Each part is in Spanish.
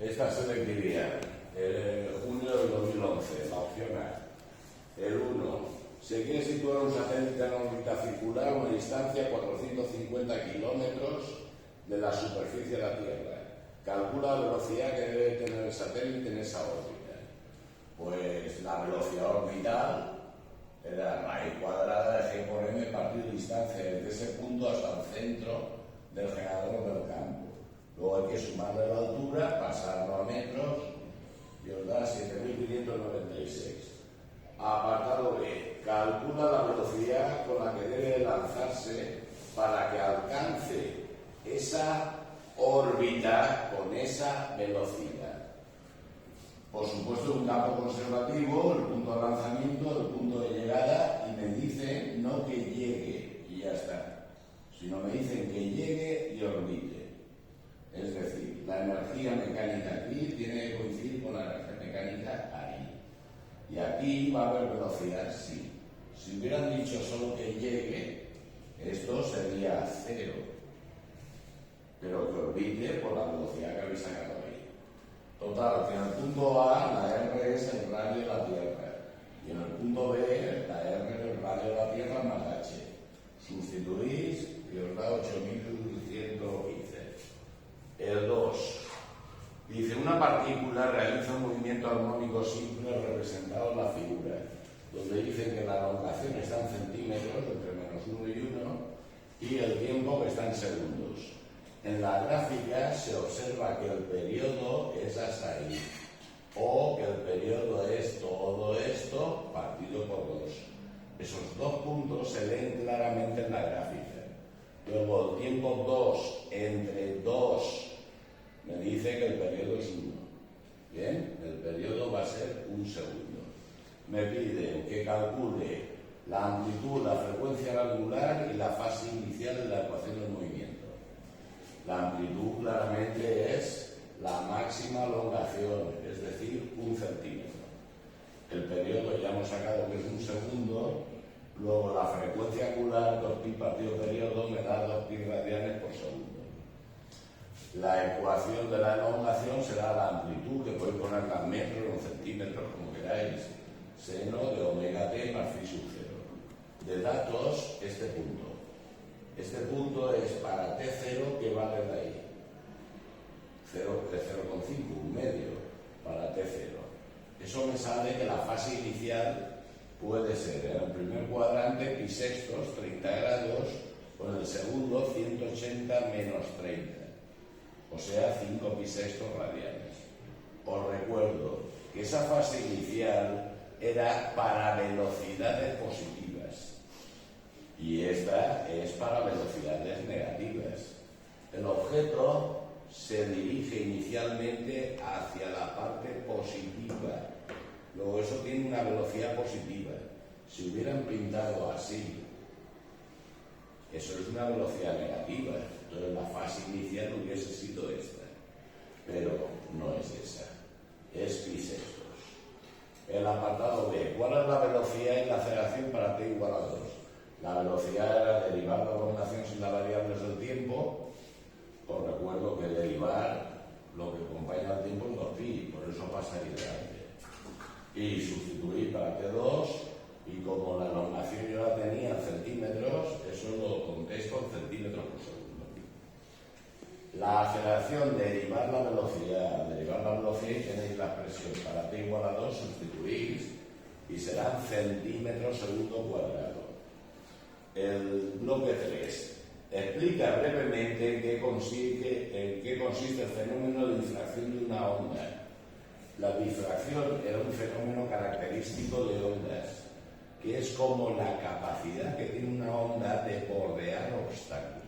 Esta selectividad, junio del 2011, la opción A. El 1. Se quiere situar un satélite en órbita circular a una distancia de 450 kilómetros de la superficie de la Tierra. Calcula la velocidad que debe tener el satélite en esa órbita. Pues la velocidad orbital era raíz cuadrada de g por m partido de distancia desde ese punto hasta el centro del generador del campo. Luego hay que sumarle la altura, pasarlo a metros y os da 7.596. Apartado B. Calcula la velocidad con la que debe lanzarse para que alcance esa órbita con esa velocidad. Por supuesto, un campo conservativo, el punto de lanzamiento, el punto de llegada, y me dicen no que llegue y ya está, sino me dicen que llegue y orbite. Es decir, la energía mecánica aquí tiene que coincidir con la energía mecánica ahí. Y aquí va a haber velocidad, sí. Si hubieran dicho solo que llegue, esto sería 0. Pero que orbite por la velocidad que habéis sacado ahí. Total, que en el punto A la R es el radio de la Tierra. Y en el punto B la R es el radio de la Tierra más H. Sustituís y os da 8.115. El 2. Dice, una partícula realiza un movimiento armónico simple representado en la figura, donde dicen que la elongación está en centímetros, entre -1 y 1, y el tiempo que está en segundos. En la gráfica se observa que el periodo es hasta ahí, o que el periodo es todo esto partido por 2. Esos 2 puntos se leen claramente en la gráfica. Luego el tiempo 2 entre 2 me dice que el periodo es 1. Bien, el periodo va a ser 1 segundo. Me pide que calcule la amplitud, la frecuencia angular y la fase inicial de la ecuación del movimiento. La amplitud claramente es la máxima elongación, es decir, 1 centímetro. El periodo ya hemos sacado que es 1 segundo. Luego la frecuencia angular, 2pi partido periodo, me da 2pi radianes por segundo. La ecuación de la elongación será la amplitud, que podéis ponerla en metros o en centímetros, como queráis, seno de omega t más phi sub 0. De datos, este punto. Este punto es para T0, que vale de ahí. 0,5, un medio, para T0. Eso me sale que la fase inicial puede ser en el primer cuadrante pi sextos, 30 grados, o en el segundo 180 menos 30. O sea, 5 pi sextos radianes. Os recuerdo que esa fase inicial era para velocidades positivas y esta es para velocidades negativas. El objeto se dirige inicialmente hacia la parte positiva. Luego eso tiene una velocidad positiva. Si hubieran pintado así, eso es una velocidad negativa. Entonces la fase inicial hubiese sido esta. Pero no es esa. Es pi sextos. El apartado B. ¿Cuál es la velocidad y la aceleración para t igual a 2? La velocidad era derivar la elongación sin las variables del tiempo. Os recuerdo que derivar lo que acompaña al tiempo es 2pi, por eso pasaría delante. Y sustituir para T2, y como la elongación yo la tenía en centímetros, eso lo contesto en centímetros por segundo. La aceleración, derivar la velocidad y tenéis la expresión para t igual a 2, sustituís y serán centímetros segundo cuadrado. El bloque 3 explica brevemente en qué consiste el fenómeno de difracción de una onda. La difracción era un fenómeno característico de ondas, que es como la capacidad que tiene una onda de bordear obstáculos.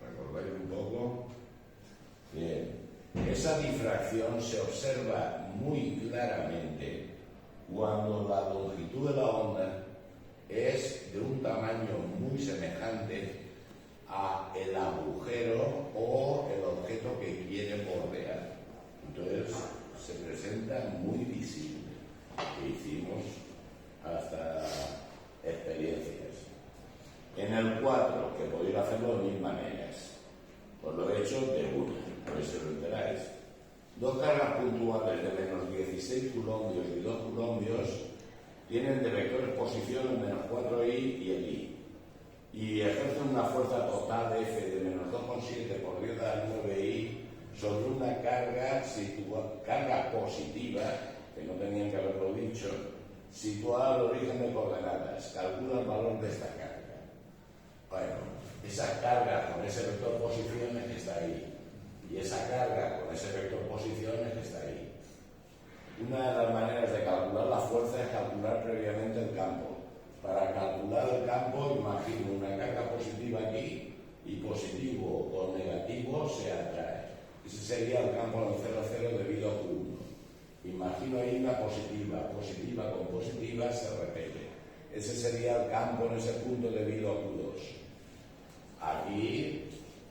¿Recordáis un poco? Bien. Esa difracción se observa muy claramente cuando la longitud de la onda es de un tamaño muy semejante a el agujero o el objeto que quiere bordear. Entonces se presenta muy visible, que hicimos hasta experiencias. En el 4, que podéis hacerlo de 1000 maneras, os lo he hecho de una, podéis ser de Dos cargas puntuales de menos 16 coulombios y 2 coulombios tienen de vectores posición en menos 4i y el i, y ejercen una fuerza total F de menos 2,7 por 10 a la 9i sobre una carga positiva, que no tenían que haberlo dicho, situada al origen de coordenadas. Calcula el valor de esta carga. Bueno, esa carga con ese vector posiciones que está ahí, y esa carga con ese vector posiciones que está ahí. Una de las maneras de calcular la fuerza es calcular previamente el campo. Para calcular el campo, imagino una carga positiva aquí y positivo o negativo se atrae. Ese sería el campo en 0, 0 debido a Q1. Imagino ahí una positiva, positiva con positiva se repele. Ese sería el campo en ese punto debido a Q2. Aquí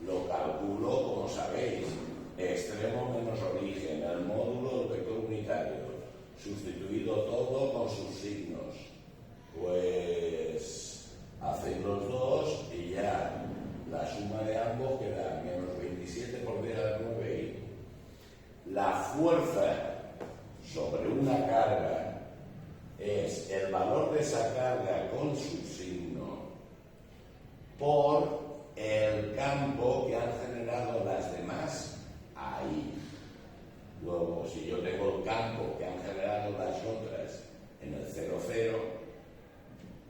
lo calculo, como sabéis, extremo menos origen, el módulo del vector unitario, sustituido todo con sus signos. Pues hacéis los dos y ya la suma de ambos queda menos 27 por 10 a la 9i. La fuerza sobre una carga es el valor de esa carga con su signo por el campo que han generado las demás ahí. Luego, si yo tengo el campo que han generado las otras en el 0, 0,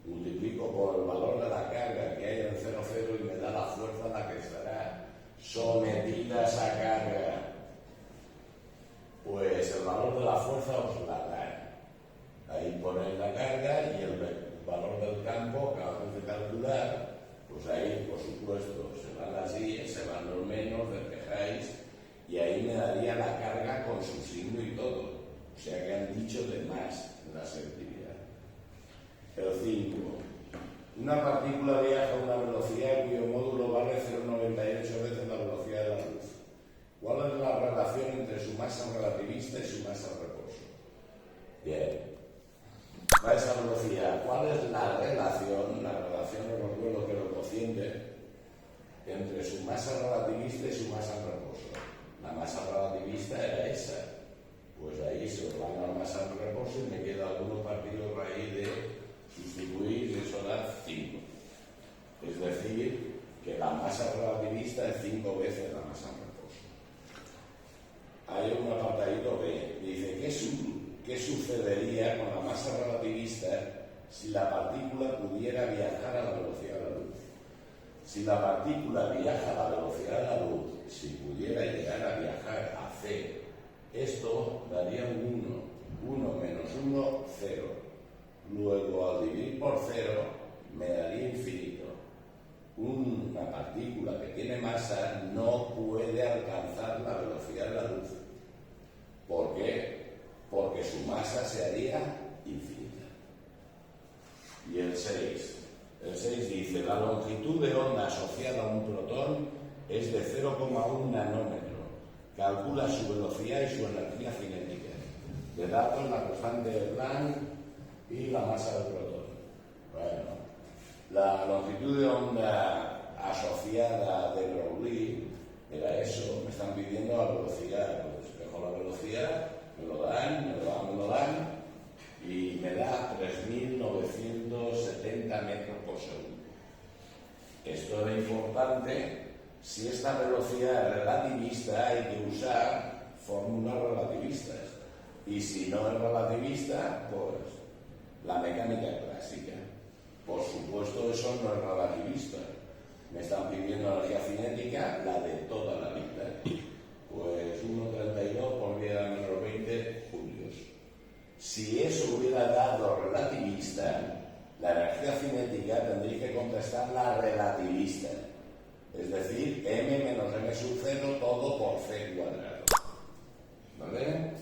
multiplico por el valor de la carga que hay en el 0, 0 y me da la fuerza a la que estará sometida esa carga. Pues el valor de la fuerza os la dan. Ahí ponéis la carga y el valor del campo que acabamos de calcular, pues ahí, por supuesto, se van las y, se van los menos, despejáis, y ahí me daría la carga con su signo y todo. O sea que han dicho de más en la selectividad. El 5. Una partícula viaja a una velocidad cuyo módulo vale 0,98 veces la velocidad de la luz. ¿Cuál es la relación entre su masa relativista y su masa en reposo? Bien. A esa velocidad, ¿cuál es la relación? La relación, no recuerdo que lo cociente, entre su masa relativista y su masa en reposo. La masa relativista era esa. Pues ahí se os van a la masa en reposo y me queda alguno partido raíz de sustituir, y eso da 5. Es decir, que la masa relativista es 5 veces la masa en reposo. Hay un apartadito B, dice, ¿qué sucedería con la masa relativista si la partícula pudiera viajar a la velocidad de la luz? Si la partícula viaja a la velocidad de la luz, si pudiera llegar a viajar a c, esto daría un 1. 1 menos 1, 0. Luego, al dividir por 0, me daría infinito. Una partícula que tiene masa no puede alcanzar la velocidad de la luz. ¿Por qué? Porque su masa se haría infinita. Y el 6. El 6 dice, la longitud de onda asociada a un protón es de 0,1 nanómetro. Calcula su velocidad y su energía cinética. De datos, la constante de Planck y la masa del protón. Bueno, la longitud de onda asociada de Broglie era eso. Me están pidiendo la velocidad. Pues dejo la velocidad, me lo dan, y me da 3.970 metros por segundo. Esto es importante. Si esta velocidad es relativista, hay que usar fórmulas relativistas. Y si no es relativista, pues la mecánica clásica. Por supuesto, eso no es relativista. Me están pidiendo energía cinética, la de toda la vida. Pues 1,32 por 10 a la menos 20 julios. Si eso hubiera dado relativista, la energía cinética tendría que contestar la relativista. Es decir, m menos m sub 0 todo por c cuadrado. ¿Vale?